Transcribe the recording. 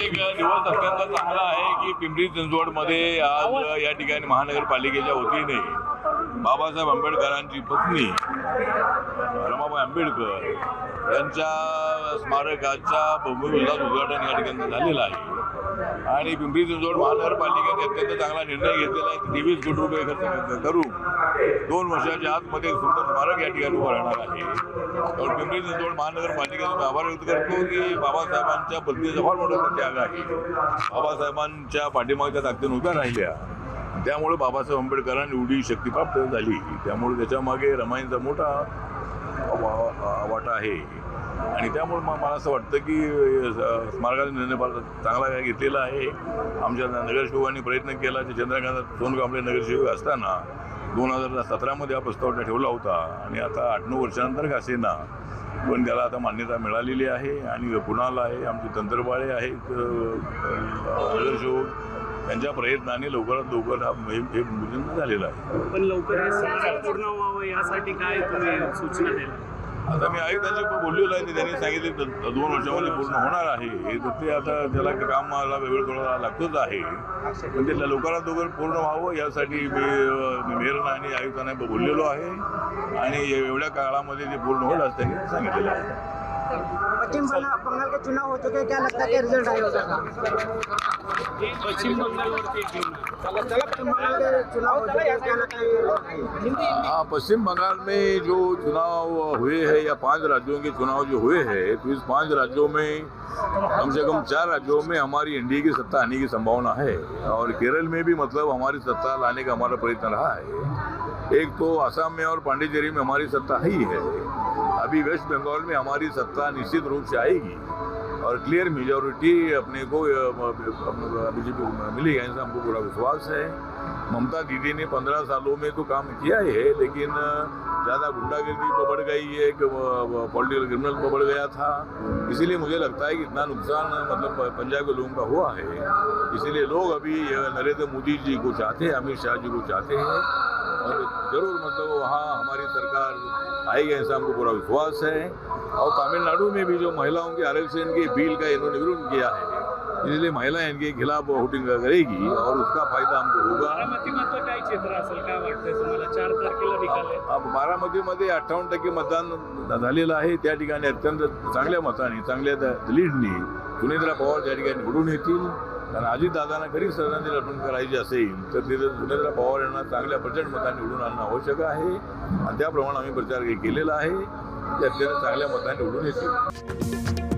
एक दिवस अत्यंत चांगला आहे की पिंपरी चिंचवडमध्ये आज या ठिकाणी महानगरपालिकेच्या वतीने बाबासाहेब आंबेडकरांची पत्नी रमाबाई आंबेडकर यांच्या स्मारकाच्या भूमिपूजनाचं उद्घाटन या ठिकाणी झालेलं आहे आणि पिंपरी चिंचवड महानगरपालिकेने अत्यंत चांगला निर्णय घेतलेला आहे. 23 कोटी रुपये खर्च करून 2 वर्षाच्या आतमध्ये सुंदर स्मारक या ठिकाणी उभं राहणार आहे. तर पिंपरी चिंचवड महानगरपालिकेचा मी आभार व्यक्त करतो की बाबासाहेबांच्या पत्नीचा फार मोठा त्याग आहे. बाबासाहेबांच्या पाठीमागच्या ताकदीने उभ्या राहिल्या, त्यामुळे बाबासाहेब आंबेडकरांनी एवढी शक्ती प्राप्त झाली. त्यामुळे त्याच्यामागे रमाईंचा मोठा वाटा आहे आणि त्यामुळे मला असं वाटतं की स्मारकाचा निर्णय फार चांगला घेतलेला आहे. आमच्या नगरसेवकांनी प्रयत्न केला की चंद्रकांत सोनकांबळे नगरसेवक असताना 2017मध्ये हा प्रस्ताव ठेवला होता आणि आता 8-9 वर्षानंतर का असेना पण त्याला आता मान्यता मिळालेली आहे आणि पुण्याला आहे. आमचे तंत्रबाळे आहेत नगरसेवक, त्यांच्या प्रयत्नाने लवकरात लवकर हा हे पूजन झालेलं आहे. पण लवकर हे स्मारक पूर्ण व्हावं यासाठी काय तुम्ही सूचना द्याल? आता मी आयुक्तांशी बोललेलो आहे, त्यांनी सांगितले 2 वर्षामध्ये पूर्ण होणार आहे. तर ते आता त्याला कामाला वेळ थोडा लागतोच आहे, पण ते लवकरात लवकर पूर्ण व्हावं यासाठी मी मेयरना आणि आयुक्तांना बोललेलो आहे आणि एवढ्या काळामध्ये ते पूर्ण होईल असं त्यांनी सांगितलेलं आहे. पश्चिम बंगाल के चुनाव हो चुके हैं, क्या लगता है कि रिजल्ट आएगा उसका? पश्चिम बंगालवरती पश्चिम बंगाल के चुनाव हो चुके हैं, क्या लगता है? हाँ, पश्चिम बंगाल में जो चुनाव हुए हैं या 5 राज्यों के चुनाव जो हुए हैं, तो इस 5 राज्यों में कम से कम 4 राज्यों में हमारी एनडीए की सत्ता आने की संभावना है और केरल में भी मतलब हमारी सत्ता लाने का हमारा प्रयत्न रहा है. एक तो असम में और पांडिचेरी में हमारी सत्ता ही है. अभी वेस्ट बंगाल में हमारी सत्ता निश्चित रूप से आएगी और क्लियर मेजॉरिटी अपने को बीजेपी को मिलेगी, ऐसा हमको पूरा विश्वास है. ममता दीदी ने 15 सालों में तो काम किया ही है, लेकिन ज़्यादा गुंडागर्दी बढ़ गई है, पॉलिटिकल क्रिमिनल बढ़ गया था. इसीलिए मुझे लगता है कि इतना नुकसान मतलब पंजाब के लोगों का हुआ है. इसीलिए लोग अभी नरेंद्र मोदी जी को चाहते हैं, अमित शाह जी को चाहते हैं और ज़रूर मतलब वहाँ हमारी सरकार आएगी, ऐसा हमको पूरा विश्वास है. और तमिलनाडु में भी जो महिलाओं के आरक्षण के बिल का इन्होंने विरोध किया है, इसलिए महिलाएं इनके खिलाफ वोटिंग करेगी और उसका फायदा हमको होगा. बारामतीमधलं काय चित्र असेल, काय वाटतंय तुम्हाला? 4 तारखेला निकाल आहे. अब बारामतीमध्ये 58% मतदान झालेलं आहे. त्या ठिकाणी अत्यंत चांगल्या मताने, चांगल्या लीडनी सुनेत्रा पवार त्या ठिकाणी निवडून येतील. कारण अजितदादांना खरी श्रद्धांजली अर्पण करायची असेल तर तिथे सुनेत्रा पवार यांना चांगल्या प्रचंड मतांनी निवडून आणणं आवश्यक आहे आणि त्याप्रमाणे आम्ही प्रचार केलेला आहे. ते अत्यंत चांगल्या मतांनी निवडून येतील.